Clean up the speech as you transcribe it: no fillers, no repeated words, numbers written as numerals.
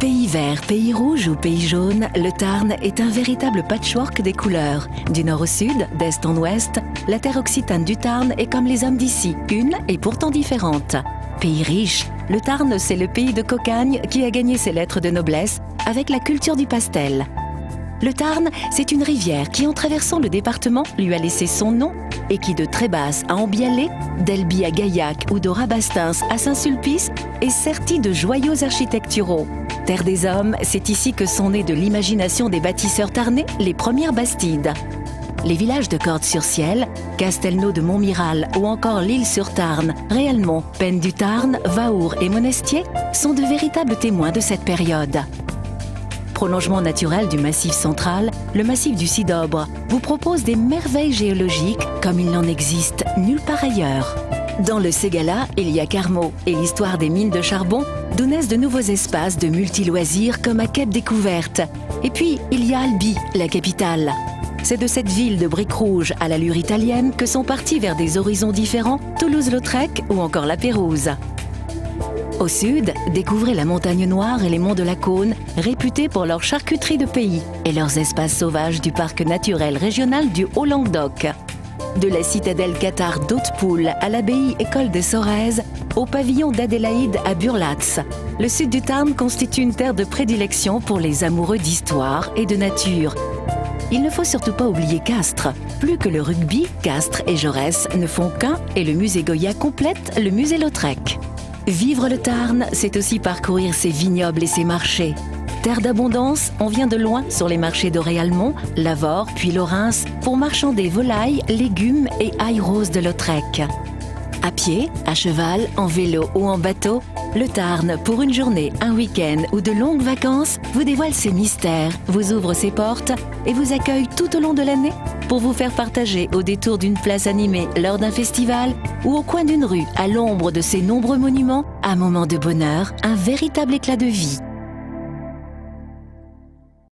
Pays vert, pays rouge ou pays jaune, le Tarn est un véritable patchwork des couleurs. Du nord au sud, d'est en ouest, la terre occitane du Tarn est comme les hommes d'ici, une et pourtant différente. Pays riche, le Tarn c'est le pays de Cocagne qui a gagné ses lettres de noblesse avec la culture du pastel. Le Tarn, c'est une rivière qui, en traversant le département, lui a laissé son nom et qui, de Trébasse à Ambialé, d'Elby à Gaillac ou de Rabastens à Saint-Sulpice, est sertie de joyaux architecturaux. Terre des hommes, c'est ici que sont nées de l'imagination des bâtisseurs tarnais les premières bastides. Les villages de Cordes-sur-Ciel, Castelnau de Montmiral ou encore l'Île-sur-Tarn, Réalmont, Pennes du Tarn, Vaour et Monestier sont de véritables témoins de cette période. Prolongement naturel du Massif central, le massif du Sidobre vous propose des merveilles géologiques comme il n'en existe nulle part ailleurs. Dans le Ségala, il y a Carmaux et l'histoire des mines de charbon, d'où naissent de nouveaux espaces de multi-loisirs comme à Cap Découverte. Et puis, il y a Albi, la capitale. C'est de cette ville de briques rouges à l'allure italienne que sont partis vers des horizons différents Toulouse-Lautrec ou encore la Pérouse. Au sud, découvrez la Montagne Noire et les monts de la Cône, réputés pour leur charcuterie de pays et leurs espaces sauvages du parc naturel régional du Haut-Languedoc. De la citadelle cathare d'Hautpoul à l'abbaye École des Sorèzes, au pavillon d'Adélaïde à Burlatz, le sud du Tarn constitue une terre de prédilection pour les amoureux d'histoire et de nature. Il ne faut surtout pas oublier Castres. Plus que le rugby, Castres et Jaurès ne font qu'un et le musée Goya complète le musée Lautrec. Vivre le Tarn, c'est aussi parcourir ses vignobles et ses marchés. Terre d'abondance, on vient de loin sur les marchés de Réalmont, Lavore, puis Laurens pour marchander volailles, légumes et ail rose de Lautrec. À pied, à cheval, en vélo ou en bateau, le Tarn, pour une journée, un week-end ou de longues vacances, vous dévoile ses mystères, vous ouvre ses portes et vous accueille tout au long de l'année pour vous faire partager au détour d'une place animée lors d'un festival ou au coin d'une rue à l'ombre de ses nombreux monuments, un moment de bonheur, un véritable éclat de vie.